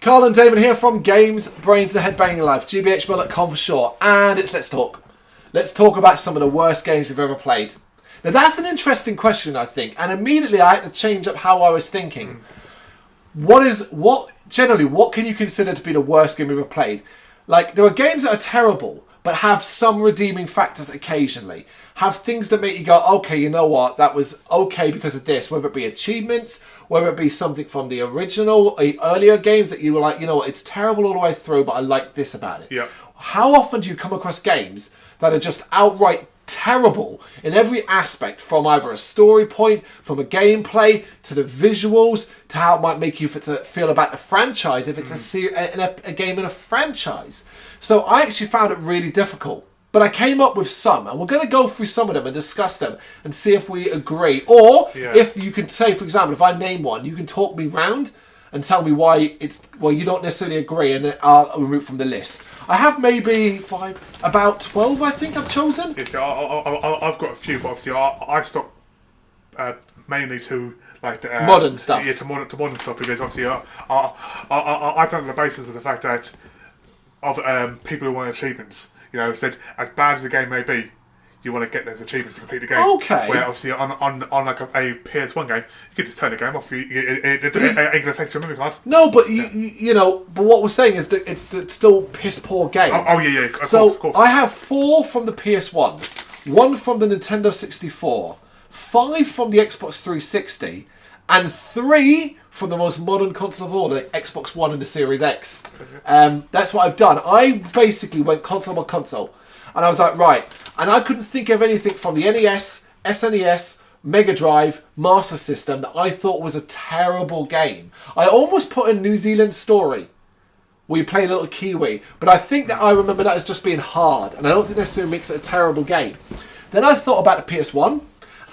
Carl and Damon here from Brrraaains A Head-Banging Life, gbhblofficial for short, and it's Let's Talk. Let's talk about some of the worst games we've ever played. Now that's an interesting question, I think, and immediately I had to change up how I was thinking. What can you consider to be the worst game we've ever played? Like, there are games that are terrible, but have some redeeming factors occasionally. Have things that make you go, okay, you know what, that was okay because of this, whether it be achievements, whether it be something from the original, earlier games that you were like, you know what, it's terrible all the way through, but I like this about it. Yeah. How often do you come across games that are just outright terrible in every aspect, from either a story point, from a gameplay, to the visuals, to how it might make you feel about the franchise, if it's a game in a franchise? So I actually found it really difficult. But I came up with some, and we're going to go through some of them and discuss them and see if we agree. Or if you can say, for example, if I name one, you can talk me round and tell me why you don't necessarily agree, and then I'll remove from the list. I have maybe about 12, I think I've chosen. Yeah, so I've got a few, but obviously I stuck mainly to like modern stuff. Yeah, to modern stuff, because obviously I done on the basis of the fact that of people who want achievements. You know, said as bad as the game may be, you want to get those achievements to complete the game. Okay. Where obviously on like a PS1 game, you could just turn the game off. It ain't gonna affect your memory card. No, but you know, but what we're saying is that it's still piss poor game. Oh yeah. Of course. I have 4 from the PS1, 1 from the Nintendo 64, 5 from the Xbox 360, and 3 from the most modern console of all, the Xbox One and the Series X. That's what I've done. I basically went console by console. And I was like, right. And I couldn't think of anything from the NES, SNES, Mega Drive, Master System that I thought was a terrible game. I almost put a New Zealand Story, where you play a little Kiwi. But I think that I remember that as just being hard. And I don't think necessarily makes it a terrible game. Then I thought about the PS1.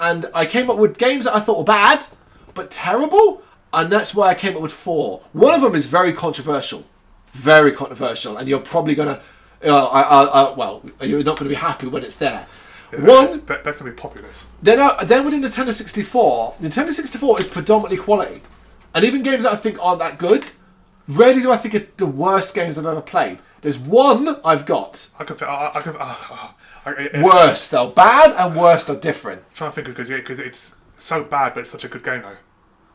And I came up with games that I thought were bad, but terrible. And that's why I came up with 4. One of them is very controversial. Very controversial. And you're probably going to... well, you're not going to be happy when it's there. Yeah, One... That's going to be populous. Then with Nintendo 64, Nintendo 64 is predominantly quality. And even games that I think aren't that good, rarely do I think are the worst games I've ever played. There's one I've got. Worst, though. Bad and worst are different. I'm trying to think, because it's so bad, but it's such a good game, though.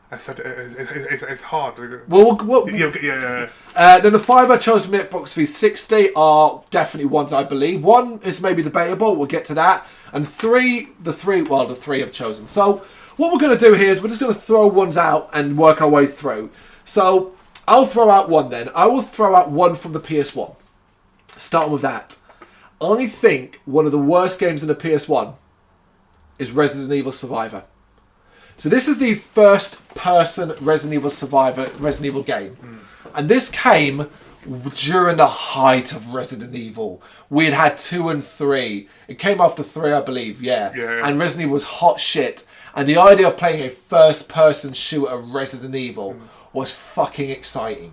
It's hard. Yeah. Then the 5 I chose from the Xbox 360 are definitely ones I believe. 1 is maybe debatable. We'll get to that. And the 3 I've chosen. So what we're going to do here is we're just going to throw ones out and work our way through. So I'll throw out one then. I will throw out 1 from the PS1. Starting with that. I think one of the worst games in the PS1 is Resident Evil Survivor. So this is the first-person Resident Evil game. And this came during the height of Resident Evil. We had 2 and 3. It came after 3, I believe, yeah. And Resident Evil was hot shit. And the idea of playing a first-person shooter Resident Evil was fucking exciting.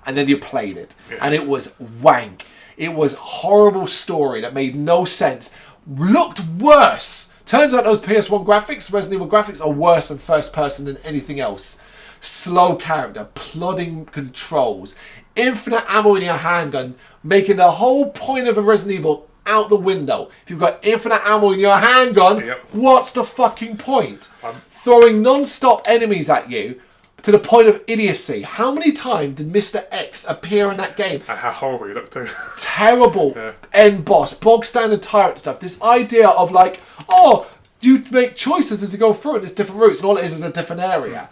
And then you played it. Yes. And it was wank. It was a horrible story that made no sense. Looked worse. Turns out those PS1 graphics, Resident Evil graphics, are worse than first person than anything else. Slow character, plodding controls, infinite ammo in your handgun, making the whole point of a Resident Evil out the window. If you've got infinite ammo in your handgun, what's the fucking point? Throwing non-stop enemies at you to the point of idiocy. How many times did Mr. X appear in that game? And how horrible you look too. Terrible end boss, bog standard tyrant stuff. This idea of like, oh, you make choices as you go through it. There's different routes, and all it is a different area.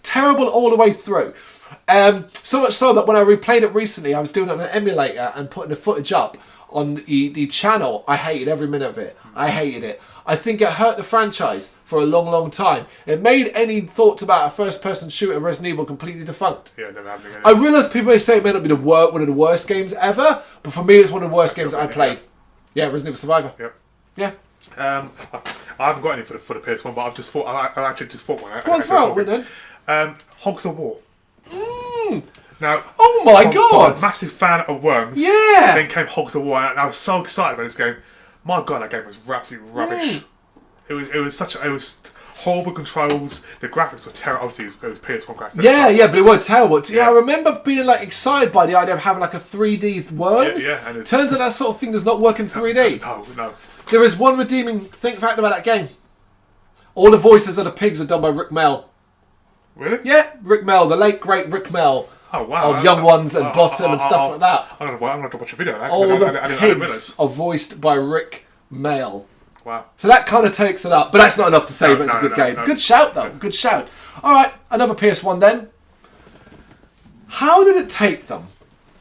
Terrible all the way through. So much so that when I replayed it recently, I was doing it on an emulator and putting the footage up on the channel. I hated every minute of it. I hated it. I think it hurt the franchise for a long, long time. It made any thoughts about a first-person shooter Resident Evil completely defunct. Yeah, never happened again. I realise people may say it may not be one of the worst games ever, but for me, it's one of the worst games that I played. Yeah, Resident Evil Survivor. Yep. Yeah. I haven't got any for the PS1, but I've actually just fought one. Go on, throw it then. Hogs of War. Now, oh my god! I'm a massive fan of Worms. Yeah. Then came Hogs of War, and I was so excited about this game. My god, that game was absolutely rubbish. It was horrible controls. The graphics were terrible. Obviously, it was PS1 graphics. Yeah, but it weren't terrible. Yeah, I remember being like excited by the idea of having like a 3D Worms. Yeah, and turns out that sort of thing does not work in 3D. No. There is one redeeming fact about that game. All the voices of the pigs are done by Rick Mell. Really? Yeah, Rick Mell, the late great Rick Mell. Oh wow! Of Young Ones and Bottom and stuff like that. I'm gonna have to watch a video of that. All the I didn't pigs realise. are voiced by Rick Mell. Wow. So that kind of takes it up, but that's not enough to say it's a good game. No. Good shout though, good shout. All right, another PS1 then. How did it take them?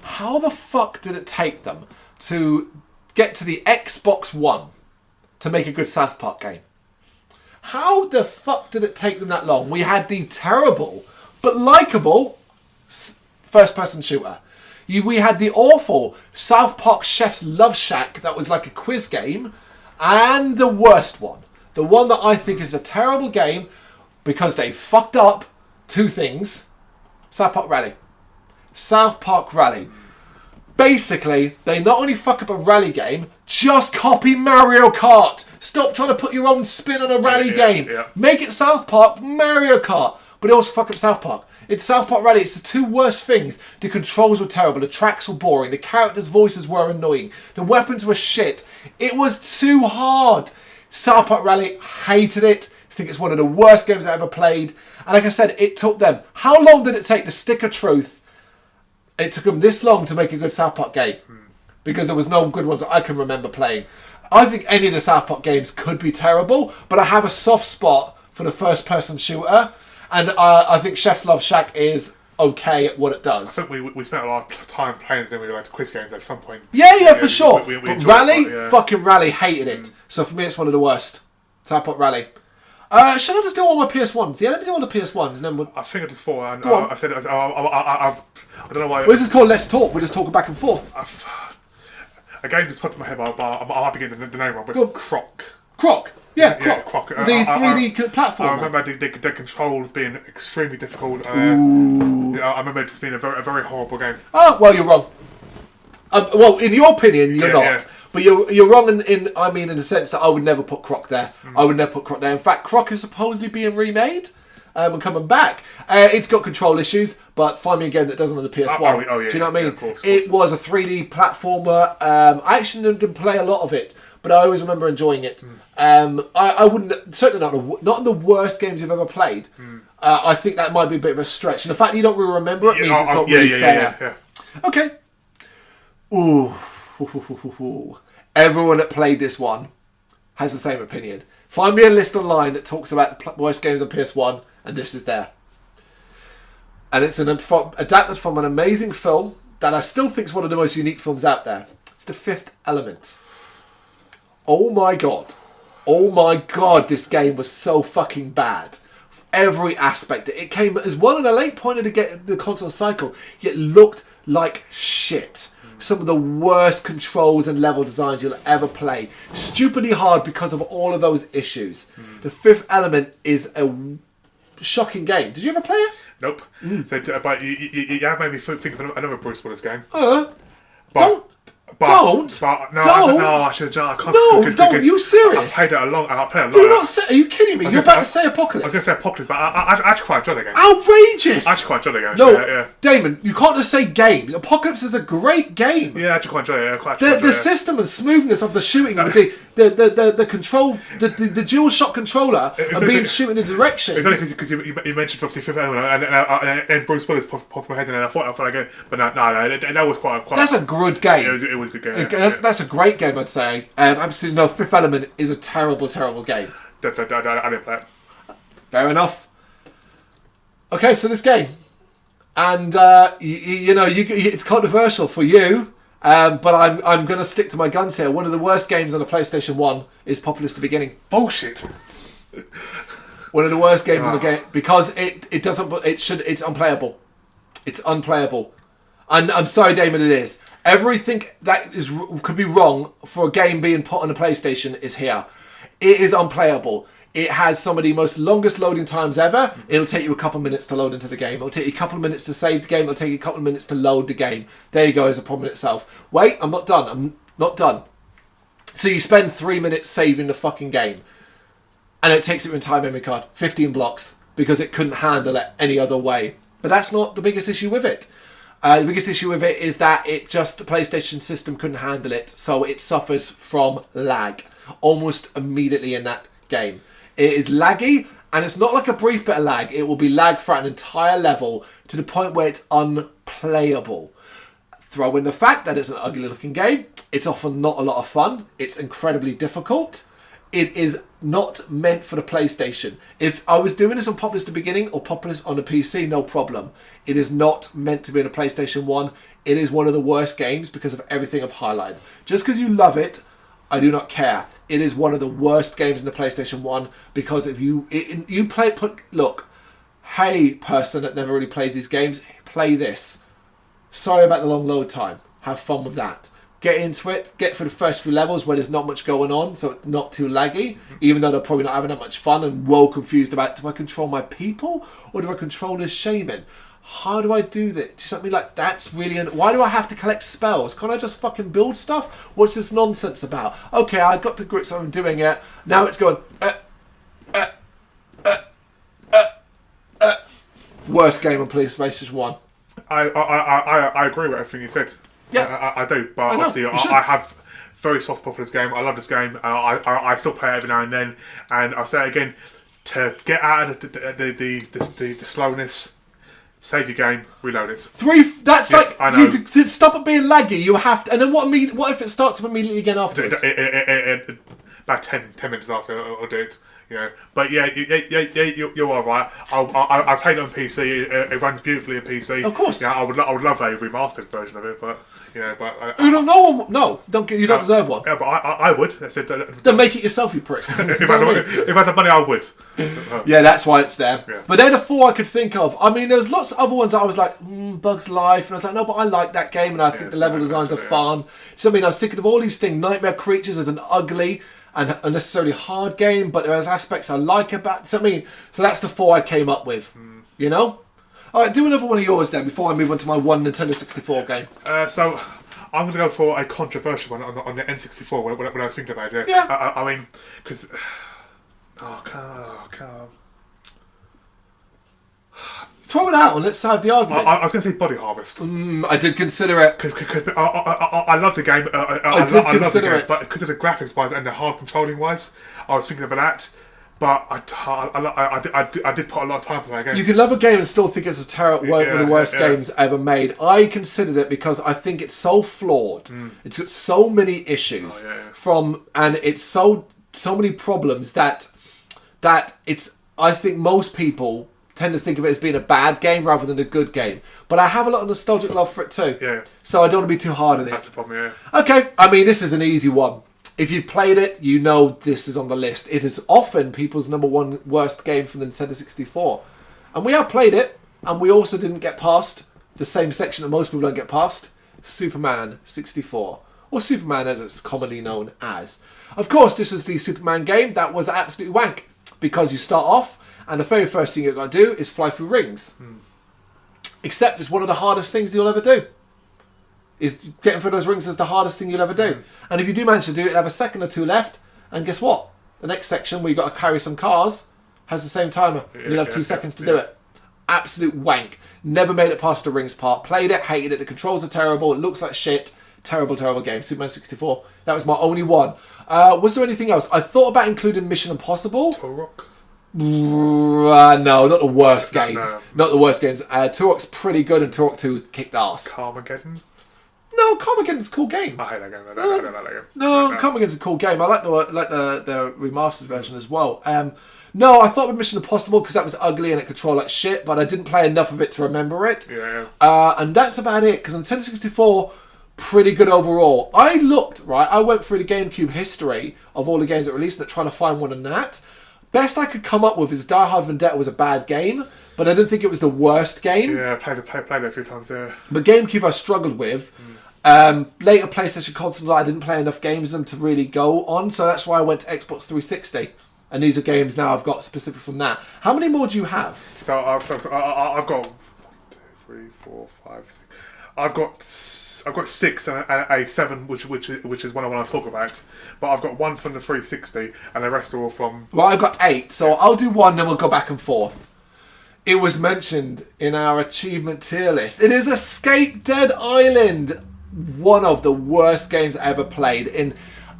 How the fuck did it take them to get to the Xbox One to make a good South Park game? How the fuck did it take them that long? We had the terrible but likeable first-person shooter. We had the awful South Park Chef's Love Shack that was like a quiz game, and the worst one. The one that I think is a terrible game because they fucked up two things. South Park Rally. South Park Rally. Basically, they not only fuck up a rally game, just copy Mario Kart. Stop trying to put your own spin on a rally game. Yeah. Make it South Park Mario Kart. But they also fuck up South Park. It's South Park Rally. It's the two worst things. The controls were terrible. The tracks were boring. The characters' voices were annoying. The weapons were shit. It was too hard. South Park Rally, hated it. I think it's one of the worst games I ever played. And like I said, it took them... How long did it take to Stick of Truth? It took them this long to make a good South Park game. Because there was no good ones that I can remember playing. I think any of the South Park games could be terrible, but I have a soft spot for the first-person shooter. And I think Chef's Love Shack is okay at what it does. I think we spent a lot of time playing them with like quiz games at some point. Yeah, for sure. We but Rally, fucking Rally, hated it. So for me, it's one of the worst. South Park Rally. Should I just go on my PS1s? Yeah, let me go on the PS1s. And then I think I just thought... Go on. I said... I don't know why... Well, this is called Let's Talk. We're just talking back and forth. A game just popped in my head, but I might begin the name wrong, but it's Croc. Croc. Yeah, Croc. Croc. The 3D platform. I remember the controls being extremely difficult. I remember it just being a very horrible game. Oh, well, you're wrong. Well, in your opinion, you're not. Yeah. But you're wrong in the sense that I would never put Croc there. I would never put Croc there. In fact, Croc is supposedly being remade and coming back. It's got control issues, but find me a game that doesn't on the PS1. Oh, yeah, do you know what I mean? Of course. It was a 3D platformer. I actually didn't play a lot of it, but I always remember enjoying it. I wouldn't, certainly not in the worst games you've ever played. I think that might be a bit of a stretch. And the fact that you don't really remember it means it's not really fair. Yeah. Okay. Ooh. Everyone that played this one has the same opinion. Find me a list online that talks about the worst games on PS1, and this is there. And it's adapted from an amazing film that I still think is one of the most unique films out there. It's The Fifth Element. Oh my god, this game was so fucking bad. Every aspect. It came as well in a late point of the console cycle, yet looked like shit. Some of the worst controls and level designs you'll ever play. Stupidly hard because of all of those issues. The Fifth Element is a shocking game. Did you ever play it? Nope. So, but you have made me think of another Bruce Willis game. Don't. I should. I can't. No, don't. Are you serious? I played it a lot. Do not say. Are you kidding me? You're about to say Apocalypse. I was going to say Apocalypse, but I actually quite enjoyed the game. Outrageous! I actually quite enjoyed the game. No, yeah. Damon, you can't just say games. Apocalypse is a great game. Yeah, I actually quite enjoyed it. The system and smoothness of the shooting, with the control, the dual shot controller, and being shooting in directions. It's only because you mentioned obviously Fifth Element and Bruce Willis popped in my head, and then I thought like, but no, that was quite. That's a good game. It was a good game. That's a great game, I'd say. Absolutely no. Fifth Element is a terrible game. I didn't play it. Fair enough. Okay, so this game, and it's controversial for you, but I'm going to stick to my guns here. One of the worst games on the PlayStation 1 is Populous the Beginning. Bullshit. One of the worst games in the game because it's unplayable. It's unplayable. And I'm sorry, Damon, it is. Everything that could be wrong for a game being put on a PlayStation is here. It is unplayable. It has some of the most longest loading times ever. It'll take you a couple of minutes to load into the game. It'll take you a couple of minutes to save the game. It'll take you a couple of minutes to load the game. There you go, as a problem in itself. Wait, I'm not done. So you spend 3 minutes saving the fucking game. and it takes your entire memory card, 15 blocks, because it couldn't handle it any other way. But that's not the biggest issue with it. The biggest issue with it is that the PlayStation system couldn't handle it, so it suffers from lag almost immediately in that game. It is laggy, and it's not like a brief bit of lag. It will be lag for an entire level to the point where it's unplayable. Throw in the fact that it's an ugly looking game. It's often not a lot of fun. It's incredibly difficult. It is not meant for the PlayStation. If I was doing this on Populous at the beginning or Populous on the PC, no problem. It is not meant to be on a PlayStation 1. It is one of the worst games because of everything I've highlighted. Just because you love it, I do not care. It is one of the worst games in the PlayStation 1 because if look, hey person that never really plays these games, play this. Sorry about the long load time. Have fun with that. Get into it, get through the first few levels where there's not much going on, so it's not too laggy, even though they're probably not having that much fun and well confused about, do I control my people or do I control this shaman? How do I do this? Just something like, that's really... Why do I have to collect spells? Can't I just fucking build stuff? What's this nonsense about? Okay, I got to grips on doing it. Now it's going... Worst game on PlayStation 1. I agree with everything you said. Yeah, I do, but obviously I have very soft spot for this game. I love this game. I still play it every now and then, and I'll say it again: to get out of the slowness, save your game, reload it. That's yes, like I know. To stop it being laggy. You have to, and then what if it starts up immediately again afterwards? About 10 minutes after I'll do it. You know, but yeah, you're all right. I played it on PC. It runs beautifully on PC. Of course. Yeah, I would love a remastered version of it, but you know, you don't know. No, you don't deserve one. Yeah, but I would. I said, then make it yourself, you prick. if I had the money, I would. Yeah, that's why it's there. Yeah. But they're the four I could think of. I mean, there's lots of other ones that I was like, Bugs Life, and I was like, no, but I like that game, and I think the level designs are fun. So I mean, I was thinking of all these things. Nightmare Creatures is an ugly and unnecessarily hard game, but there's aspects I like about it. So I mean, so that's the four I came up with. You know? Alright, do another one of yours then before I move on to my one Nintendo 64 game. So I'm going to go for a controversial one on the N64 when I was thinking about it. Yeah. I mean, because... Throw it out and let's have the argument. I was going to say Body Harvest. I did consider it. Because I love the game. I did consider it. But because of the graphics wise and the hard controlling wise, I was thinking about that. But I did put a lot of time into that game. You can love a game and still think it's one of the worst games ever made. I considered it because I think it's so flawed. It's got so many issues and it's so many problems that it's. I think most people tend to think of it as being a bad game rather than a good game. But I have a lot of nostalgic love for it too. Yeah. So I don't want to be too hard on it. That's the problem, yeah. Okay, I mean, this is an easy one. If you've played it, you know this is on the list. It is often people's number one worst game from the Nintendo 64. And we have played it, and we also didn't get past the same section that most people don't get past. Superman 64. Or Superman as it's commonly known as. Of course, this is the Superman game that was absolutely wank. Because you start off, and the very first thing you've got to do is fly through rings. Except it's one of the hardest things you'll ever do. Is getting through those rings is the hardest thing you'll ever do. And if you do manage to do it, you'll have a second or two left. And guess what? The next section where you've got to carry some cars has the same timer. You'll have 2 seconds to do it. Absolute wank. Never made it past the rings part. Played it, hated it. The controls are terrible. It looks like shit. Terrible, terrible game. Superman 64. That was my only one. Was there anything else? I thought about including Mission Impossible. Turok? No, not the worst games. No. Not the worst games. Turok's pretty good and Turok 2 kicked ass. Carmageddon? No, Carmageddon's a cool game. I hate that game. I don't like that game. No, Carmageddon's a cool game. I like the remastered version as well. No, I thought of Mission Impossible because that was ugly and it controlled like shit, but I didn't play enough of it to remember it. Yeah. And that's about it, because on Nintendo 64, pretty good overall. I went through the GameCube history of all the games that released and trying to find one in that. Best I could come up with is Die Hard Vendetta was a bad game, but I didn't think it was the worst game. Yeah, I played it a few times, yeah. But GameCube I struggled with. Later PlayStation consoles, I didn't play enough games of them to really go on, so that's why I went to Xbox 360. And these are games now I've got specific from that. How many more do you have? So I've got 1, 2, 3, 4, 5, 6. I've got 6 and a 7, which is one I want to talk about. But I've got 1 from the 360, and the rest are all from. Well, I've got 8, so I'll do 1, then we'll go back and forth. It was mentioned in our achievement tier list. It is Escape Dead Island, one of the worst games I ever played. In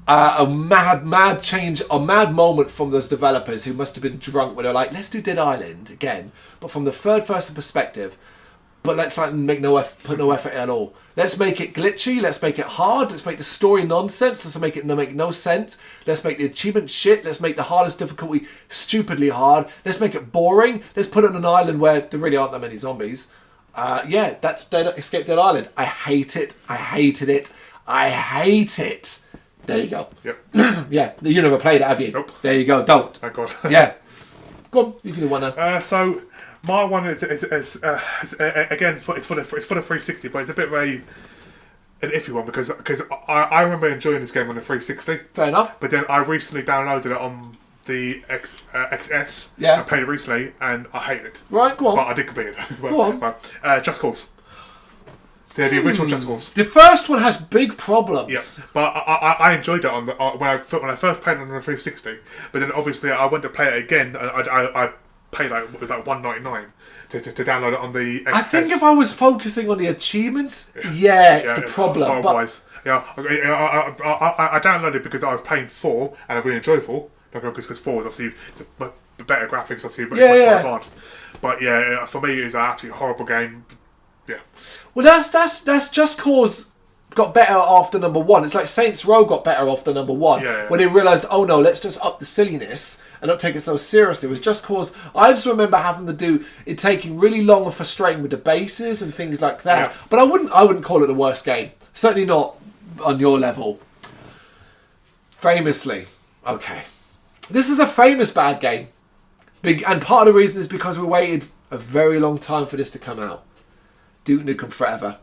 a mad moment from those developers who must have been drunk when they were like, let's do Dead Island again, but from the third person perspective. But let's put no effort at all. Let's make it glitchy. Let's make it hard. Let's make the story nonsense. Let's make it make no sense. Let's make the achievement shit. Let's make the hardest difficulty stupidly hard. Let's make it boring. Let's put it on an island where there really aren't that many zombies. Yeah, that's Escape Dead Island. I hate it. I hated it. I hate it. There you go. Yep. Yeah, you never played it, have you? Nope. There you go. Don't. Thank God. Yeah. Go on. You can do one now. So my one is again it's for the 360, but it's a bit of an iffy one because I remember enjoying this game on the 360. Fair enough. But then I recently downloaded it on the XS. Yeah. I played it recently and I hate it. Right, go on. But I did complete it. Go on. Just Cause. The original Just Cause. The first one has big problems. Yeah, but I enjoyed it when I first played it on the 360. But then obviously I went to play it again. And I paid it was like $1.99 to download it on the XS. I think if I was focusing on the achievements, it's the problem. But I downloaded it because I was paying 4 and I really enjoyed 4. Because 4 is obviously the better graphics, obviously, but it's much more advanced. But yeah, for me, it was an absolutely horrible game. Yeah. Well, that's Just Cause got better after number 1. It's like Saints Row got better after number 1. Yeah. When they realised, oh no, let's just up the silliness and not take it so seriously. It was Just Cause. I just remember having to do it, taking really long and frustrating with the bases and things like that. Yeah. But I wouldn't call it the worst game. Certainly not on your level. Famously, okay, this is a famous bad game. And part of the reason is because we waited a very long time for this to come out. Duke Nukem Forever.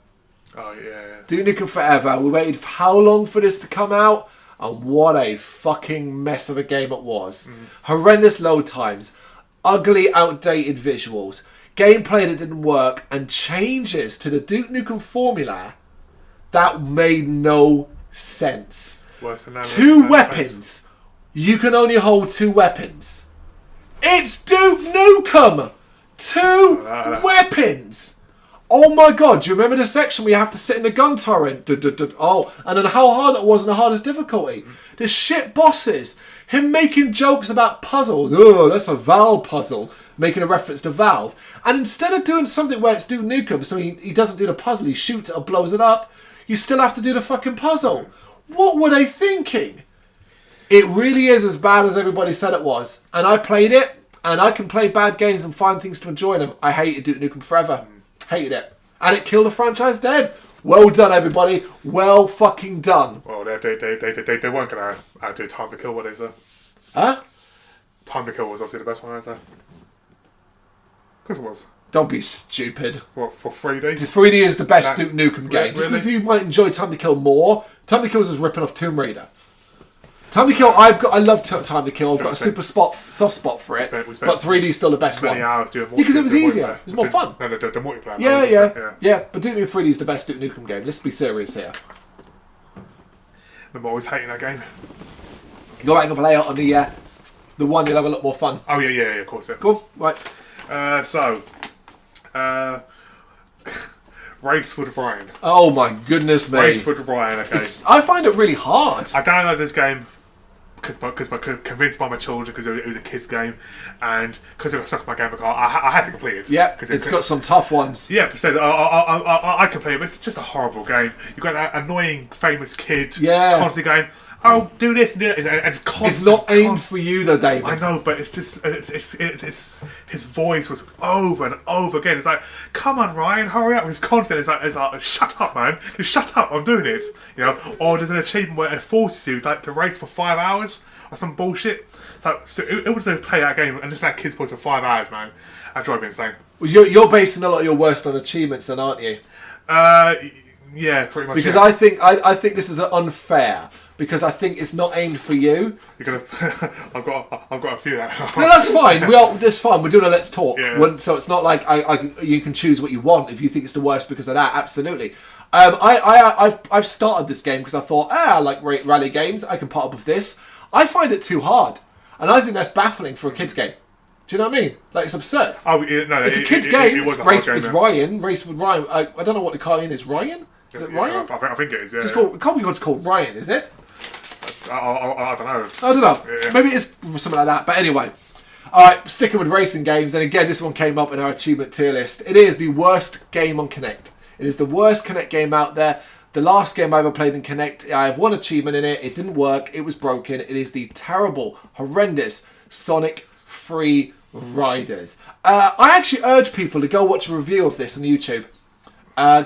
Oh, yeah. Duke Nukem Forever. We waited for how long for this to come out? And what a fucking mess of a game it was. Horrendous load times. Ugly, outdated visuals. Gameplay that didn't work. And changes to the Duke Nukem formula that made no sense. Worse than that. 2 weapons. You can only hold 2 weapons. It's Duke Nukem! 2 weapons! Oh my god, do you remember the section where you have to sit in the gun turret? Oh, and then how hard that was and the hardest difficulty. The shit bosses. Him making jokes about puzzles. Oh, that's a Valve puzzle. Making a reference to Valve. And instead of doing something where it's Duke Nukem, so he doesn't do the puzzle, he shoots it or blows it up, you still have to do the fucking puzzle. What were they thinking? It really is as bad as everybody said it was. And I played it, and I can play bad games and find things to enjoy in them. I hated Duke Nukem Forever. Hated it. And it killed the franchise dead. Well done, everybody. Well fucking done. Well, they weren't going to outdo Time to Kill, what is it? Huh? Time to Kill was obviously the best one, isn't it? Of course it was. Don't be stupid. What, for 3D? 3D is the best Duke Nukem game. Just Really? because you might enjoy Time to Kill more. Time to Kill is just ripping off Tomb Raider. Time to Kill, I love Time to Kill. I've got a soft spot for it. We spent but 3D is still the best one. Many hours doing Yeah, because it was easier. It was more fun. No, the multiplayer. Yeah. But Duke Nukem 3D is the best Duke Nukem game. Let's be serious here. I'm always hating that game. Go back and play it on the one. You'll have a lot more fun. Oh yeah, of course. Yeah. Cool. Right. Race with Ryan. Oh my goodness me. Race with Ryan. Okay. I find it really hard. I downloaded this game because convinced by my children because it was a kids game, and because it got stuck in my game car, I had to complete it. Yeah, it's got some tough ones. Yeah, so I can play it, but it's just a horrible game. You've got that annoying famous kid constantly going, oh, do this and do that. And it's constant. It's not aimed for you though, David. I know, but it's just it's his voice was over and over again. It's like, come on, Ryan, hurry up. It's constant. It's like shut up, man. Just shut up. I'm doing it. You know. Or there's an achievement where it forces you like to race for 5 hours or some bullshit. So it was to play that game and just that kid's voice for 5 hours, man. That drives me insane. Well, you're basing a lot of your worst on achievements, then, aren't you? Yeah, pretty much. Because yeah. I think this is unfair. Because I think it's not aimed for you. You're gonna, I've got a few now. No, that's fine. That's fine. We're doing a let's talk. Yeah. So it's not like you can choose what you want if you think it's the worst because of that. Absolutely. I've started this game because I thought, I like rally games. I can put up with this. I find it too hard, and I think that's baffling for a kids game. Do you know what I mean? Like, it's absurd. Oh, no, it's a kids game. It was a hard game, it's Ryan. Race with Ryan. I don't know what the car in is. Ryan? Is it Ryan? I think it is. Yeah. It can't be what's called Ryan, is it? I don't know. I don't know. Yeah. Maybe it's something like that. But anyway. Alright, sticking with racing games. And again, this one came up in our achievement tier list. It is the worst game on Kinect. It is the worst Kinect game out there. The last game I ever played in Kinect, I have one achievement in it. It didn't work. It was broken. It is the terrible, horrendous Sonic Free Riders. I actually urge people to go watch a review of this on YouTube.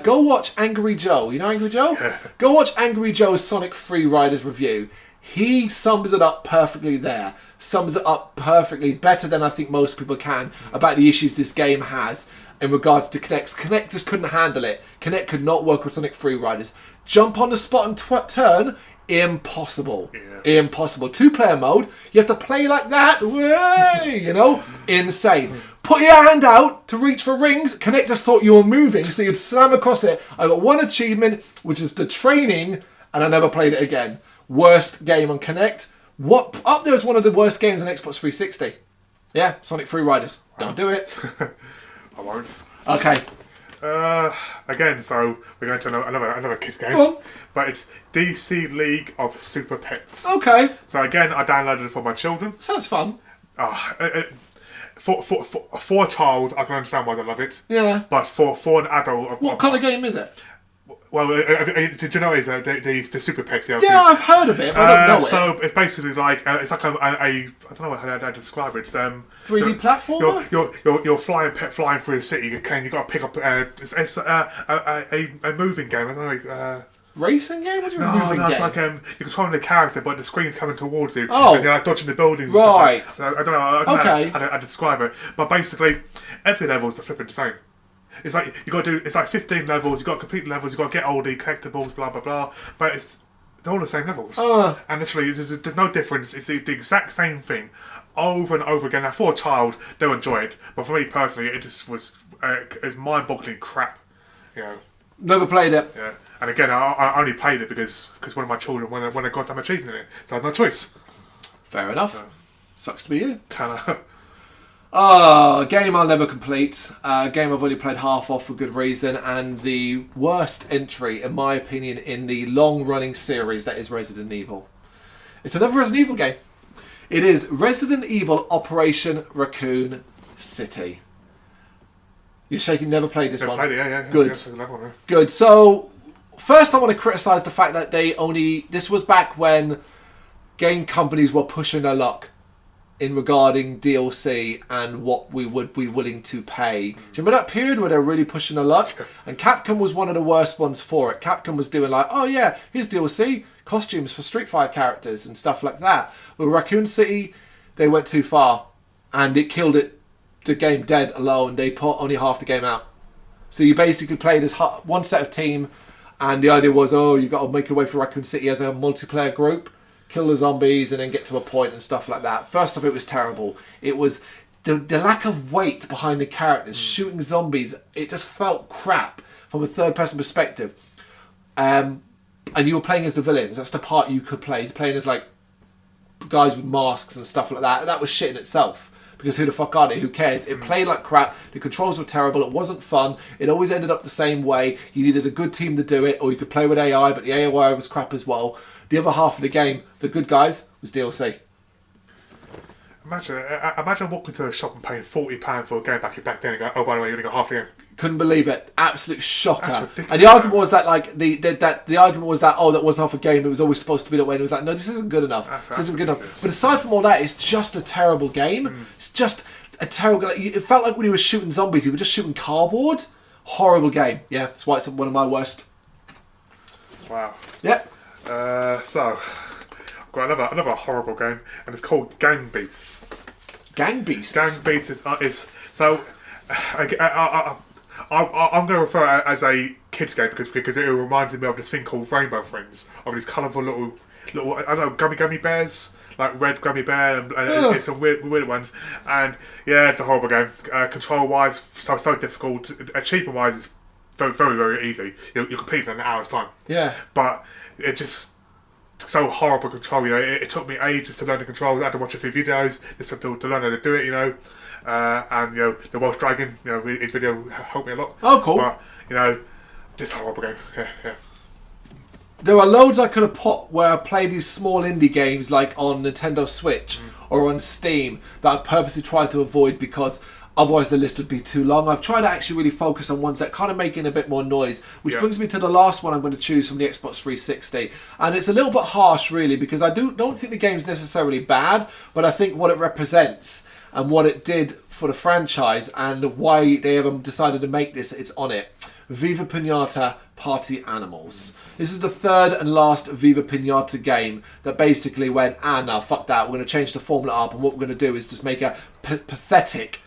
Go watch Angry Joe. You know Angry Joe? Yeah. Go watch Angry Joe's Sonic Free Riders review. He sums it up perfectly there. Sums it up perfectly, better than I think most people can, about the issues this game has in regards to Kinect. Kinect just couldn't handle it. Kinect could not work with Sonic Free Riders. Jump on the spot and turn, impossible. Yeah. Impossible. 2-player mode, you have to play like that. Way, you know? Insane. Put your hand out to reach for rings. Kinect just thought you were moving, so you'd slam across it. I got one achievement, which is the training, and I never played it again. Worst game on Kinect. What up there is one of the worst games on Xbox 360. Yeah, Sonic Free Riders. Don't do it. I won't. Okay. Again, so we're going to another kids game. Go on. But it's DC League of Super Pets. Okay. So again, I downloaded it for my children. Sounds fun. For a child, I can understand why they love it. Yeah. But for an adult, What kind of game is it? Well, did you know it's the Super Pets? Yeah, I've heard of it, but I don't know so it's basically like it's like I don't know how to describe it. It's 3D platformer. You're flying through the city. You got to pick up. It's a moving game. I don't know. Racing game? What do you mean moving game? It's like you're controlling the character, but the screen's coming towards you. Oh. And you're like dodging the buildings. Right. And stuff like that. So I don't know Okay. how to describe it. But basically, every level is flipping the same. It's like you got to do. It's like 15 levels. You got to complete levels. You got to get all the collectibles. Blah blah blah. But they're all the same levels. And literally, there's no difference. It's the exact same thing, over and over again. Now, for a child, they'll enjoy it. But for me personally, it just was it's mind-boggling crap. You know. Never played it. Yeah. And again, I only played it because one of my children when I got them achievement in it, so I had no choice. Fair enough. Sucks to be you. Game I'll never complete. Game I've only played half of for good reason, and the worst entry, in my opinion, in the long-running series that is Resident Evil. It's another Resident Evil game. It is Resident Evil Operation Raccoon City. You're shaking, never played this one. Played it, yeah. Good. Yeah. Good. So, first I want to criticise the fact that this was back when game companies were pushing their luck in regarding DLC and what we would be willing to pay. Do you remember that period where they were really pushing their luck? And Capcom was one of the worst ones for it. Capcom was doing like, oh yeah, here's DLC, costumes for Street Fighter characters and stuff like that. With Raccoon City, they went too far and it killed it. The game dead alone. They put only half the game out, so you basically played as one set of team, and the idea was, you got to make your way for Raccoon City as a multiplayer group, kill the zombies, and then get to a point and stuff like that. First off, it was terrible. It was the lack of weight behind the characters shooting zombies. It just felt crap from a third-person perspective. And you were playing as the villains. That's the part you could play. He's playing as like guys with masks and stuff like that. And that was shit in itself. Because who the fuck are they? Who cares? It played like crap. The controls were terrible. It wasn't fun. It always ended up the same way. You needed a good team to do it, or you could play with AI, but the AI was crap as well. The other half of the game, the good guys, was DLC. Imagine walking to a shop and paying £40 for a game back then and go, oh, by the way, you only got half the game. Couldn't believe it. Absolute shocker. That's ridiculous. And the argument was that, like, the argument was that, that wasn't half a game. It was always supposed to be that way. And it was like, no, this isn't good enough. This isn't good enough. But aside from all that, it's just a terrible game. It's just a terrible. It felt like when he was shooting zombies, he was just shooting cardboard. Horrible game. Yeah, that's why it's one of my worst. Wow. Yep. So, I've got another horrible game, and it's called Gang Beasts. Gang Beasts. Gang Beasts is so. I'm going to refer it as a kids game because it reminded me of this thing called Rainbow Friends, of these colourful little I don't know, gummy bears, like red gummy bear, and it's some weird ones. And yeah, it's a horrible game. Control wise, so difficult. Achievement wise, it's very, very, very easy. You complete it in an hour's time. Yeah. But it just so horrible control. You know, it took me ages to learn the controls. I had to watch a few videos just to learn how to do it. You know. And you know, the Welsh Dragon, you know, his video helped me a lot. Oh, cool. But you know, this horrible game. Yeah. There are loads I could have put where I play these small indie games like on Nintendo Switch or on Steam that I purposely tried to avoid because otherwise the list would be too long. I've tried to actually really focus on ones that kind of making a bit more noise, which brings me to the last one I'm going to choose from the Xbox 360. And it's a little bit harsh really because I don't think the game's necessarily bad, but I think what it represents and what it did for the franchise and why they ever decided to make this, it's on it. Viva Pinata Party Animals. This is the third and last Viva Pinata game that basically went, no, fuck that, we're going to change the formula up and what we're going to do is just make a pathetic,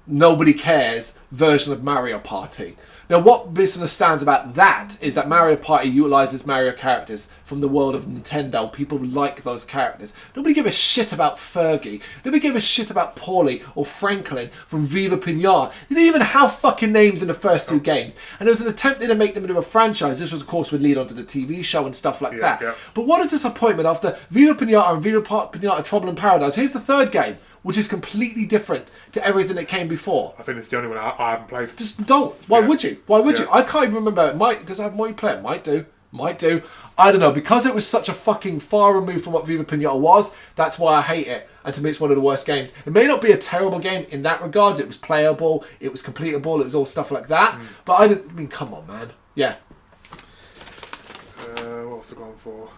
nobody cares version of Mario Party. Now, what misunderstands about that is that Mario Party utilises Mario characters from the world of Nintendo. People like those characters. Nobody gave a shit about Fergie. Nobody gave a shit about Paulie or Franklin from Viva Pinata. They didn't even have fucking names in the first two games. And there was an attempt to make them into a franchise. This was, of course, would lead on to the TV show and stuff like that. Yeah. But what a disappointment after Viva Pinata and Viva Pinata Trouble in Paradise. Here's the third game, which is completely different to everything that came before. I think it's the only one I haven't played. Just don't. Why would you? Why would you? I can't even remember. Does it have multiplayer? Might do. I don't know. Because it was such a fucking far removed from what Viva Pinata was, that's why I hate it. And to me, it's one of the worst games. It may not be a terrible game in that regard. It was playable. It was completable. It was all stuff like that. But I mean, come on, man. Yeah. What else have I gone for?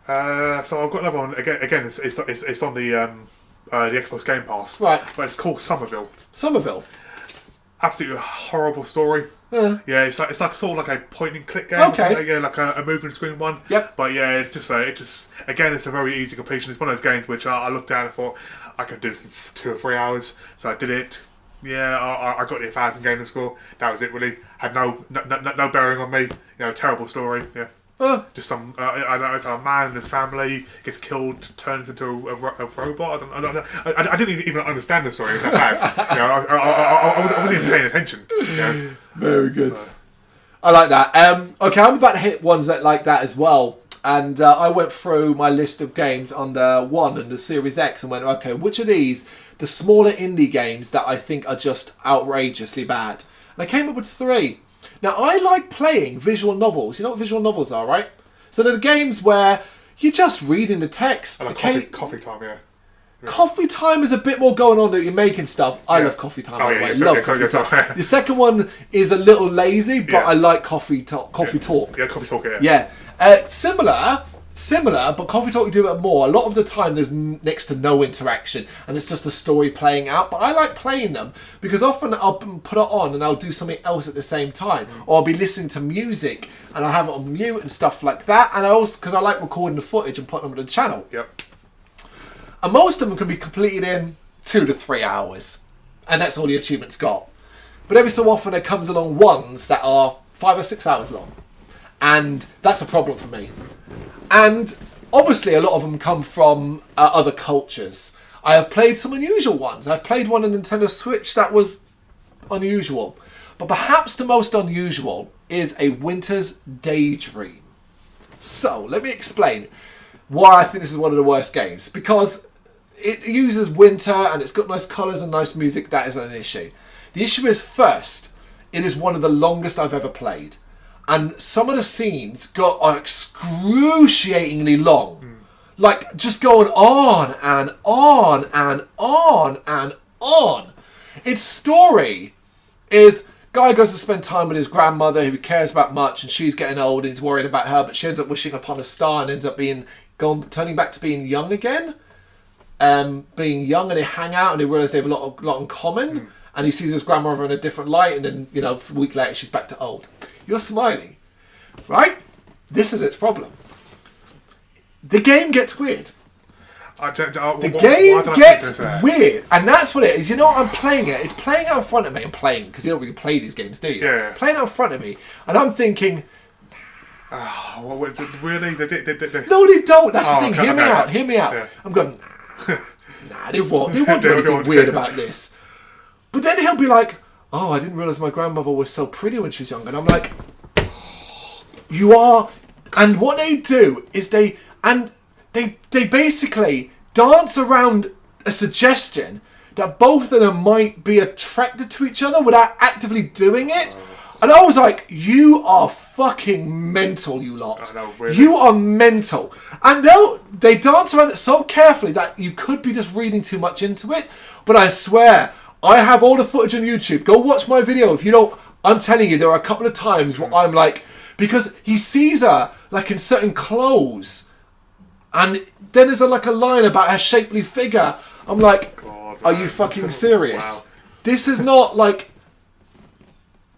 So I've got another one. Again, it's on the Xbox Game Pass. Right. But it's called Somerville. Somerville. Absolutely horrible story. Yeah, it's like sort of like a point and click game. Okay. Yeah, like a moving screen one. Yep. But yeah, it's just again, it's a very easy completion. It's one of those games which I looked at and thought I could do this in 2 or 3 hours. So I did it. Yeah, I got the 1,000 game score. That was it. Really had no bearing on me. You know, terrible story. Yeah. Just some, I don't know, it's a man and his family gets killed, turns into a robot. I don't know. I didn't even understand the story. It was that bad. You know, I wasn't even paying attention. You know? Very good. I like that. Okay, I'm about to hit ones that like that as well. And I went through my list of games on the One and the Series X and went, okay, which of these, the smaller indie games that I think are just outrageously bad? And I came up with 3. Now, I like playing visual novels. You know what visual novels are, right? So they're the games where you're just reading the text. And coffee time, yeah. Coffee time is a bit more going on that you're making stuff. I love coffee time, by the way. Love coffee time. The second one is a little lazy, but I like coffee talk. Yeah, coffee talk, yeah. Similar, but Coffee Talk you do it more. A lot of the time there's next to no interaction and it's just a story playing out. But I like playing them because often I'll put it on and I'll do something else at the same time. Or I'll be listening to music and I'll have it on mute and stuff like that. And I also, because I like recording the footage and putting them on the channel. Yep. And most of them can be completed in 2 to 3 hours. And that's all the achievements got. But every so often there comes along ones that are 5 or 6 hours long. And that's a problem for me. And obviously a lot of them come from other cultures. I have played some unusual ones. I played one on Nintendo Switch that was unusual. But perhaps the most unusual is A Winter's Daydream. So, let me explain why I think this is one of the worst games. Because it uses winter and it's got nice colours and nice music. That isn't an issue. The issue is, first, it is one of the longest I've ever played. And some of the scenes are excruciatingly long. Like, just going on and on and on and on. Its story is, guy goes to spend time with his grandmother who he cares about much, and she's getting old and he's worried about her, but she ends up wishing upon a star and ends up turning back to being young again. Being young, and they hang out and they realise they have a lot in common. And he sees his grandmother in a different light, and then, a week later she's back to old. You're smiling, right? This is its problem. The game gets weird. The game gets weird, and that's what it is. You know what? I'm playing it. It's playing out in front of me. I'm playing because you don't really play these games, do you? Yeah. Playing out in front of me, and I'm thinking, really? no, they don't. That's the thing. Okay, Hear me out. Yeah. I'm going, nah, they won't do anything weird about this. But then he'll be like, oh, I didn't realise my grandmother was so pretty when she was young. And I'm like, you are. And what they do is they basically dance around a suggestion that both of them might be attracted to each other without actively doing it. And I was like, you are fucking mental, you lot. I know, really. You are mental. And they dance around it so carefully that you could be just reading too much into it. But I swear, I have all the footage on YouTube. Go watch my video. If you don't, I'm telling you, there are a couple of times where I'm like, because he sees her like in certain clothes. And then there's a line about her shapely figure. I'm like, God, are you fucking serious? Wow. This is not like...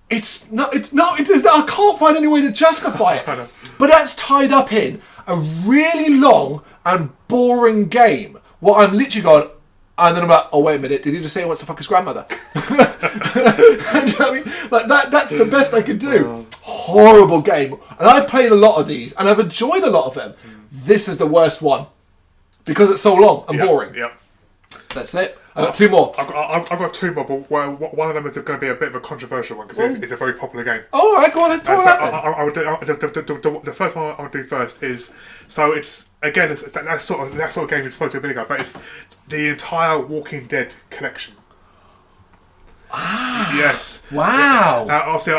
It's not, I can't find any way to justify it. But that's tied up in a really long and boring game. What I'm literally going... And then I'm like, oh, wait a minute, did he just say he wants to fuck his grandmother? Do you know what I mean? Like, that's the best I could do. Horrible game. And I've played a lot of these, and I've enjoyed a lot of them. This is the worst one. Because it's so long and boring. Yep. That's it. I've got two more. I've got two more, but one of them is going to be a bit of a controversial one, because it's a very popular game. All right, go on and throw that then. The first one I'll do first is, so it's, again, it's that sort of game we spoke to a minute ago, but it's the entire Walking Dead collection. Ah. Yes. Wow. Now, obviously,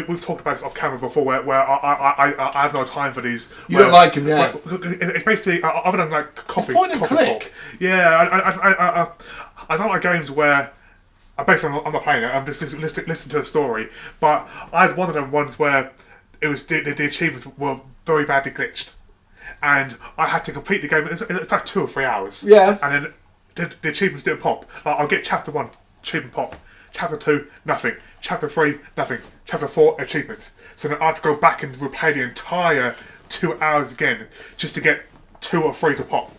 we've talked about this off camera before, where I have no time for these. You don't like them, yeah. It's basically, other than like copy. It's point and click. Talk. Yeah, I don't like games where, basically I'm not playing it, I'm just listening to the story. But I had one of them ones where it was the achievements were very badly glitched, and I had to complete the game. It's like 2 or 3 hours. Yeah. And then the achievements didn't pop. Like, I'll get chapter 1. Achievement pop. Chapter 2, nothing. Chapter 3, nothing. Chapter 4, achievement. So then I have to go back and replay the entire 2 hours again just to get 2 or 3 to pop.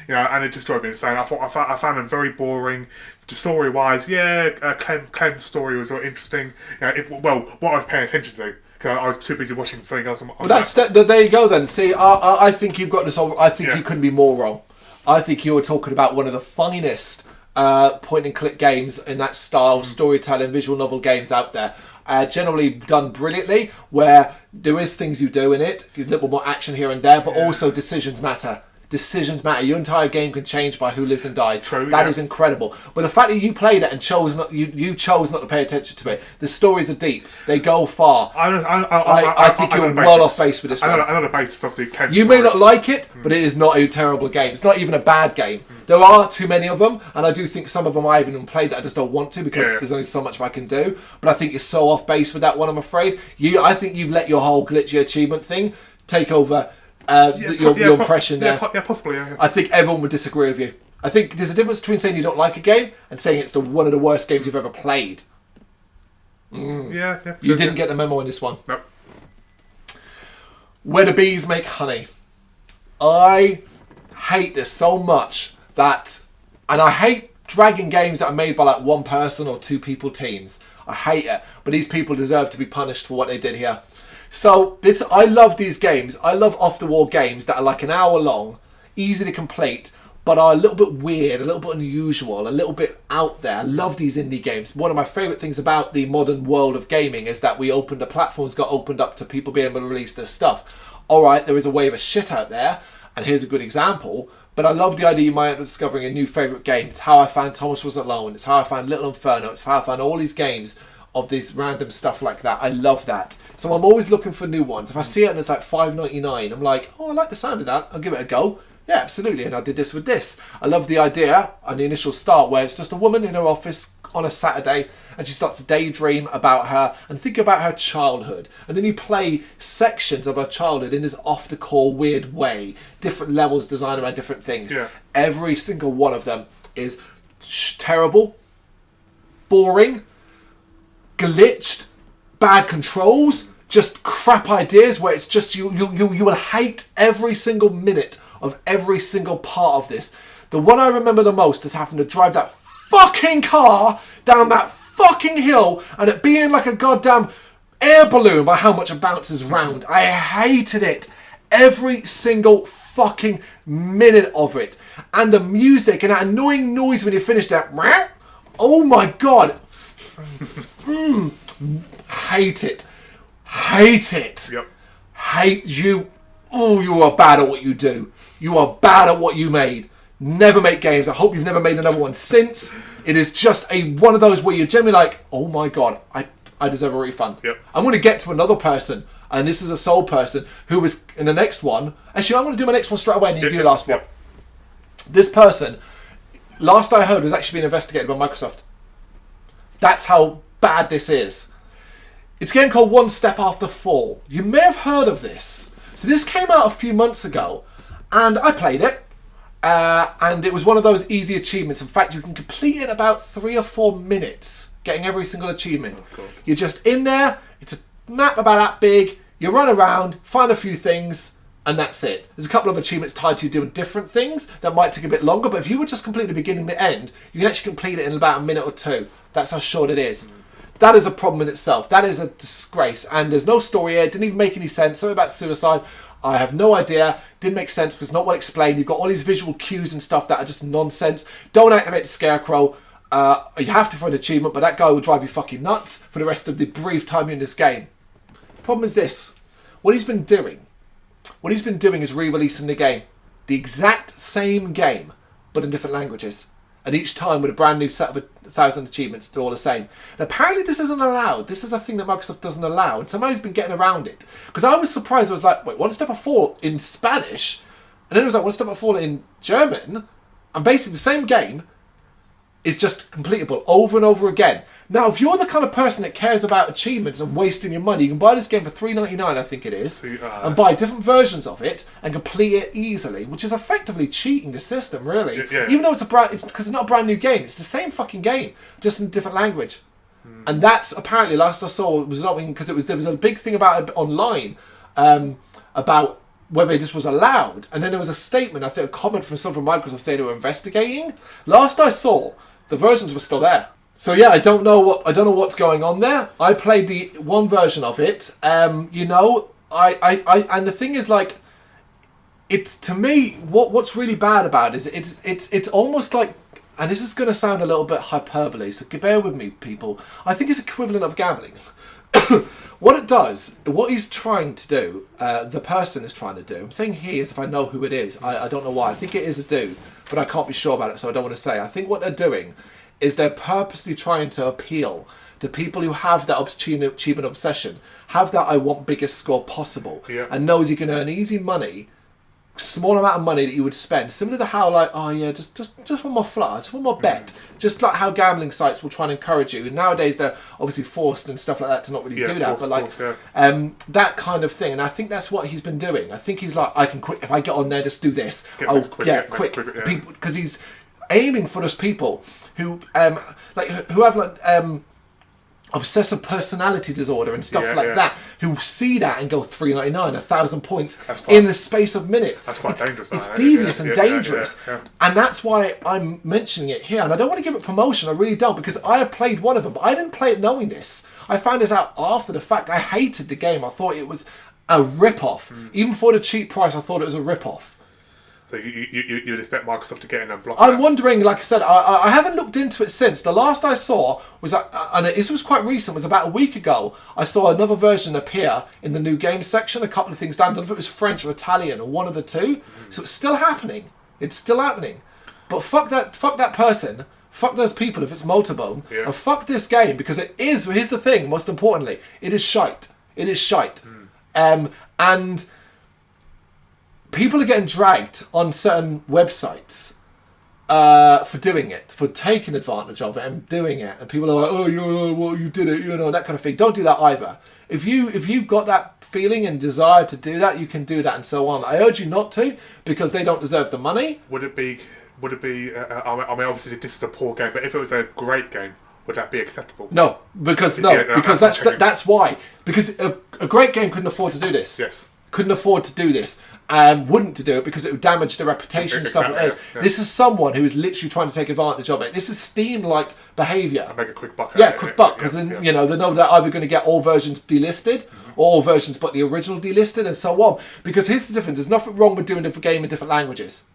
You know, and it just drove me insane. I found them very boring. Story wise, Clem's story was very interesting. You know, what I was paying attention to, because I was too busy watching something else. But there you go then. See, I think you've got this. I think you couldn't be more wrong. I think you were talking about one of the finest point and click games in that style, storytelling, visual novel games out there. Generally done brilliantly, where there is things you do in it, a little more action here and there, but also decisions matter. Decisions matter. Your entire game can change by who lives and dies. True, that is incredible. But the fact that you played it and chose not, you chose not to pay attention to it. The stories are deep. They go far. I think you're well off base with this one. I know the basis, obviously. You may not like it, but it is not a terrible game. It's not even a bad game. There are too many of them, and I do think some of them I haven't even played that I just don't want to, because there's only so much I can do. But I think you're so off base with that one, I'm afraid. I think you've let your whole glitchy achievement thing take over your impression there. Yeah, possibly. Yeah. I think everyone would disagree with you. I think there's a difference between saying you don't like a game and saying it's one of the worst games you've ever played. Yeah. You didn't get the memo in this one. Nope. Where the bees make honey. I hate this so much and I hate dragging games that are made by like one person or 2 people teams. I hate it, but these people deserve to be punished for what they did here. So I love these games. I love off-the-wall games that are like an hour long, easy to complete, but are a little bit weird, a little bit unusual, a little bit out there. I love these indie games. One of my favourite things about the modern world of gaming is that the platforms got opened up to people being able to release their stuff. All right, there is a wave of shit out there, and here's a good example. But I love the idea you might end up discovering a new favourite game. It's how I found Thomas Was Alone. It's how I found Little Inferno. It's how I found all these games of this random stuff like that. I love that. So I'm always looking for new ones. If I see it and it's like $5.99, I'm like, oh, I like the sound of that. I'll give it a go. Yeah, absolutely. And I did this with this. I love the idea on the initial start where it's just a woman in her office on a Saturday and she starts to daydream about her and think about her childhood. And then you play sections of her childhood in this off-the-core weird way. Different levels designed around different things. Yeah. Every single one of them is terrible, boring, glitched, bad controls, just crap ideas where it's just you will hate every single minute of every single part of this. The one I remember the most is having to drive that fucking car down that fucking hill and it being like a goddamn air balloon by how much it bounces round. I hated it. Every single fucking minute of it. And the music and that annoying noise when you finish that. Oh my god. Hate it. Hate it. Yep. Hate you. Oh, you are bad at what you do. You are bad at what you made. Never make games. I hope you've never made another one since. It is just one of those where you're generally like, oh my god, I deserve a refund. Yep. I'm going to get to another person, and this is a sole person who was in the next one. Actually, I'm going to do my next one straight away, and you do your last one. This person, last I heard, was actually being investigated by Microsoft. That's how bad this is. It's a game called One Step After Fall. You may have heard of this. So this came out a few months ago, and I played it. And it was one of those easy achievements. In fact, you can complete it in about 3 or 4 minutes, getting every single achievement. You're just in there. It's a map about that big. You run around, find a few things, and that's it. There's a couple of achievements tied to you doing different things that might take a bit longer, but if you would just complete the beginning and the end, you can actually complete it in about a minute or 2. That's how short it is. That is a problem in itself. That is a disgrace. And there's no story here. It didn't even make any sense. Something about suicide. I have no idea. Didn't make sense because it's not well explained. You've got all these visual cues and stuff that are just nonsense. Don't activate the scarecrow. You have to for an achievement, but that guy will drive you fucking nuts for the rest of the brief time you're in this game. The problem is this. What he's been doing is re-releasing the game. The exact same game, but in different languages. And each time with a brand new set of 1,000 achievements, they're all the same. And apparently this isn't allowed. This is a thing that Microsoft doesn't allow. And somehow he's been getting around it. Because I was surprised. I was like, wait, One Step After Fall in Spanish? And then it was like One Step After Fall in German? And basically the same game is just completable over and over again. Now, if you're the kind of person that cares about achievements and wasting your money, you can buy this game for $3.99, I think it is, and buy different versions of it and complete it easily, which is effectively cheating the system, really. Yeah. Even though it's because it's not a brand new game, it's the same fucking game, just in a different language. And that's apparently, last I saw, was something because there was a big thing about it online about whether this was allowed, and then there was a statement, I think, a comment from someone from Microsoft saying they were investigating. Last I saw, the versions were still there. So yeah, I don't know what's going on there. I played the one version of it. And the thing is, like, it's, to me, what's really bad about it is it's almost like, and this is going to sound a little bit hyperbole, so bear with me, people. I think it's equivalent of gambling. What it does, what he's trying to do, the person is trying to do, I'm saying he is if I know who it is. I don't know why. I think it is a dude, but I can't be sure about it, so I don't want to say. I think what they're doing is they're purposely trying to appeal to people who have that achievement obsession, have that I want biggest score possible, and knows you can earn easy money, small amount of money that you would spend, similar to how, like, oh yeah, just one more flutter, just one more bet, just like how gambling sites will try and encourage you. And nowadays they're obviously forced and stuff like that to not really do that, but like that kind of thing. And I think that's what he's been doing. I think he's like, I can quit if I get on there, just do this. Quick, because he's aiming for those people who who have obsessive personality disorder and stuff that, who see that and go $3.99, 1,000 points in the space of minutes. That's quite dangerous. It's devious and dangerous. And that's why I'm mentioning it here. And I don't want to give it promotion, I really don't, because I have played one of them, but I didn't play it knowing this. I found this out after the fact. I hated the game. I thought it was a rip-off. Even for the cheap price, I thought it was a rip-off. So you'd expect Microsoft to get in and block I'm that. wondering, like I said, I haven't looked into it since. The last I saw was, and this was quite recent, was about a week ago, I saw another version appear in the new games section, a couple of things down. I don't know if it was French or Italian or one of the two. So it's still happening. It's still happening. But fuck that person. Fuck those people if it's Motorbone. And fuck this game, because it is, here's the thing, most importantly, it is shite. It is shite. And people are getting dragged on certain websites for doing it, for taking advantage of it and doing it. And people are like, oh, you did it, that kind of thing. Don't do that either. If you've got that feeling and desire to do that, you can do that and so on. I urge you not to, because they don't deserve the money. Would it be? I mean, obviously this is a poor game, but if it was a great game, would that be acceptable? No, because that's why. Because a great game couldn't afford to do this. Yes. Couldn't afford to do this. wouldn't to do it because it would damage the reputation and stuff like this. Yeah. This is someone who is literally trying to take advantage of it. This is Steam-like behaviour. And make a quick buck. Yeah, quick buck, because you know, they know they're either going to get all versions delisted, or all versions but the original delisted, and so on. Because here's the difference: there's nothing wrong with doing a game in different languages,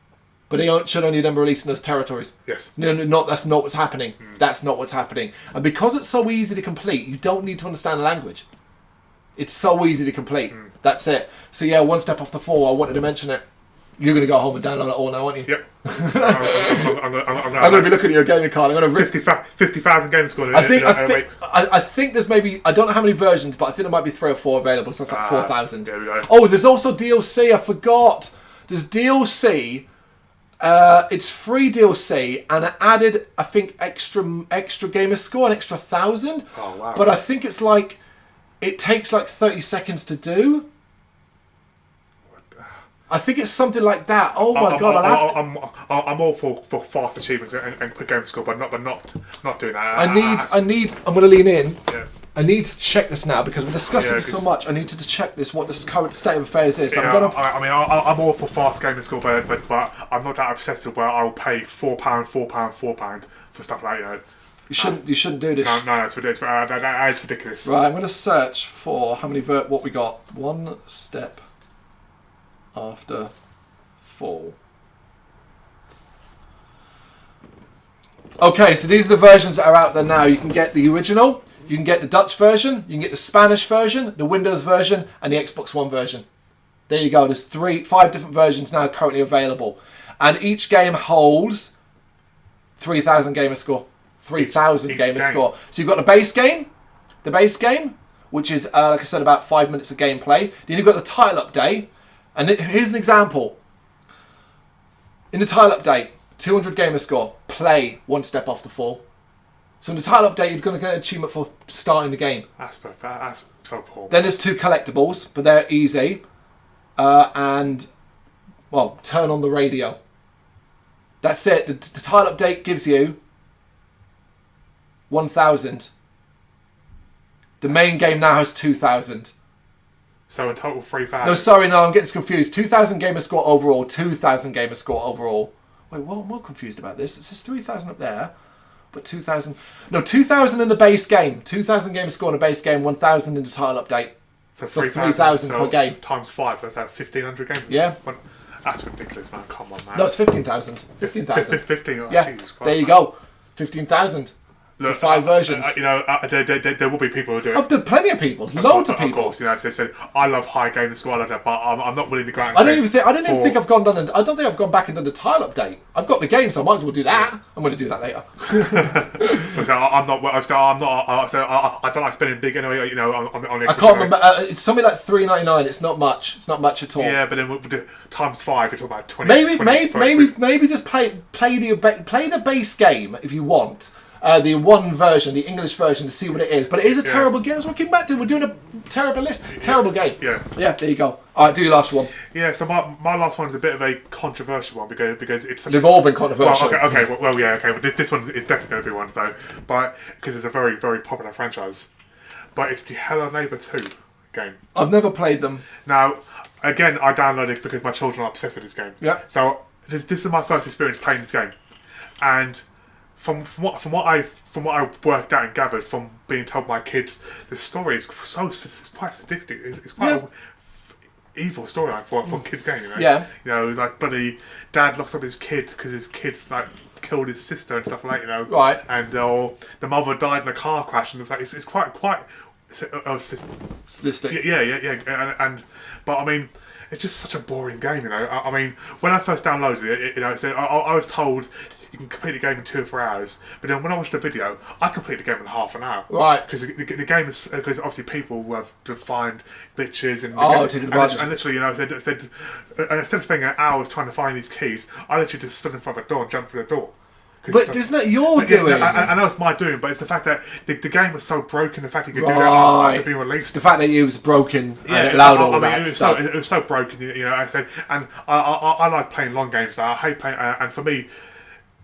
but they should only then release in those territories. Yes. No, that's not what's happening. That's not what's happening. And because it's so easy to complete, you don't need to understand the language. It's so easy to complete. That's it. So yeah, one step off the fall. I wanted to mention it. You're going to go home and download it all now, aren't you? Yep. I'm going to be looking at your gaming card. I'm going to 50,000 games scored. I think there's maybe, I don't know how many versions, but I think there might be 3 or 4 available. So that's like 4,000. There we go. Oh, there's also DLC. I forgot. There's DLC. It's free DLC, and it added, I think, extra gamer score, an extra 1,000. Oh wow! But I think it's like, it takes like 30 seconds to do. I think it's something like that. Oh my god! I'm all for fast achievements and quick game score, but not doing that. I'm going to lean in. Yeah. I need to check this now because we're discussing it so much. I need to check this, what this current state of affairs is. I'm all for fast game score, but I'm not that obsessive where I'll pay £4 for stuff like that. You shouldn't do this. No, that's ridiculous. That is ridiculous. Right, I'm going to search for how many what we got. One step after fall. Okay, so these are the versions that are out there now. You can get the original, you can get the Dutch version, you can get the Spanish version, the Windows version, and the Xbox One version. There you go. There's 5 different versions now currently available, and each game holds 3,000 gamer score. 3,000 gamer score. So you've got the base game, which is like I said, about 5 minutes of gameplay. Then you've got the title update. And here's an example. In the tile update, 200 gamer score, play one step off the fall. So in the tile update, you're going to get an achievement for starting the game. That's perfect. That's so poor. Then there's 2 collectibles, but they're easy. And, well, turn on the radio. That's it. The tile update gives you 1,000. The main game now has 2,000. So in total 3,000. No, sorry, no, I'm getting confused. 2,000 gamer score overall. 2,000 gamer score overall. Wait, what? I'm more confused about this. It says 3,000 up there, but 2,000. No, 2,000 in the base game. 2,000 gamer score in the base game. 1,000 in the title update. So 3,000 per game. Times 5. That's 1,500 games. Yeah. That's ridiculous, man. Come on, man. No, it's 15,000. 15,000. 15. Oh, yeah. Jesus Christ, there you go. 15,000. For 5 versions. There will be people who do it. I've done plenty of people. Loads of people. Of course, so I love high gamer score, I love that, but I'm not willing to go out and I don't even think I've gone down. I don't think I've gone back and done the tile update. I've got the game, so I might as well do that. I'm going to do that later. I don't like spending big anyway. You know, on the I can't remember. It's something like $3.99. It's not much. It's not much at all. Yeah, but then we'll do times 5. You're talking about 20. Maybe just play the base game if you want. The one version, the English version, to see what it is. But it is a terrible game. That's what we're back to. We're doing a terrible list. Terrible game. Yeah. Yeah, there you go. All right, do your last one. Yeah, so my last one is a bit of a controversial one because it's such They've all been controversial. Well, this one is definitely going to be one, though. But because it's a very, very popular franchise. But it's the Hello Neighbor 2 game. I've never played them. Now, again, I downloaded it because my children are obsessed with this game. Yeah. So this is my first experience playing this game. And From what I worked out and gathered from being told by my kids, the story is it's quite sadistic. It's quite an evil storyline for a kids game. You know? Yeah. You know, like bloody dad locks up his kid because his kid's like killed his sister and stuff like that. You know. Right. And the mother died in a car crash, and it's quite sadistic. Yeah. But I mean, it's just such a boring game. You know. I mean, when I first downloaded it, you know, I was told you can complete the game in 2 or 4 hours. But then when I watched the video, I completed the game in half an hour. Right. Because the game is because obviously people have to find glitches and literally, you know, said instead of spending hours trying to find these keys, I literally just stood in front of the door and jumped through the door. But isn't that your doing? I know it's my doing, but it's the fact that the game was so broken. The fact you could do that after being released. The fact that it was broken and it allowed all that stuff. It was so broken. You know, I said, and I like playing long games. I hate playing, and for me,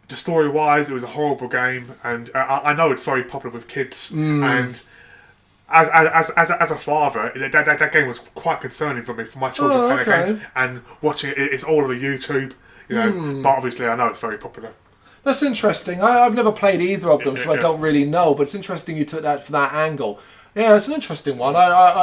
the story-wise, it was a horrible game, and I know it's very popular with kids, and as a father, that game was quite concerning for me, for my children playing the game and watching it. It's all over YouTube, you know. But obviously, I know it's very popular. That's interesting. I've never played either of them, so I don't really know. But it's interesting you took that from that angle. Yeah, it's an interesting one.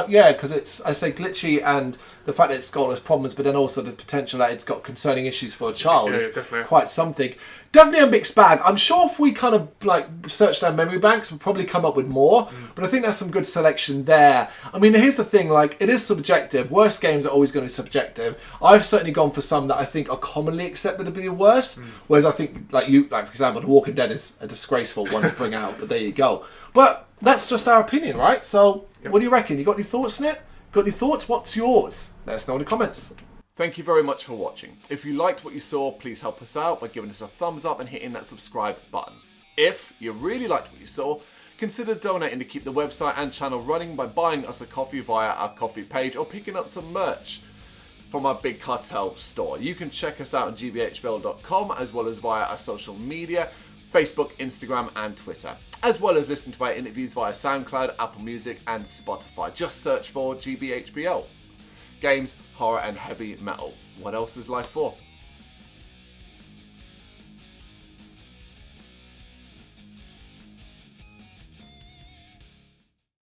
Yeah, because it's, I say, glitchy, and the fact that it's got all those problems, but then also the potential that it's got concerning issues for a child is quite something. Definitely a mixed bag. I'm sure if we kind of like searched our memory banks, we'll probably come up with more. But I think there's some good selection there. I mean, here's the thing: like, it is subjective. Worst games are always going to be subjective. I've certainly gone for some that I think are commonly accepted to be the worst. Whereas I think, like for example, The Walking Dead is a disgraceful one to bring out. But there you go. But that's just our opinion, right? So, what do you reckon? You got any thoughts on it? Got any thoughts? What's yours? Let us know in the comments. Thank you very much for watching. If you liked what you saw, please help us out by giving us a thumbs up and hitting that subscribe button. If you really liked what you saw, consider donating to keep the website and channel running by buying us a coffee via our coffee page or picking up some merch from our Big Cartel store. You can check us out on gbhbl.com as well as via our social media, Facebook, Instagram and Twitter, as well as listen to our interviews via SoundCloud, Apple Music and Spotify. Just search for GBHBL. Games, horror and heavy metal. What else is life for?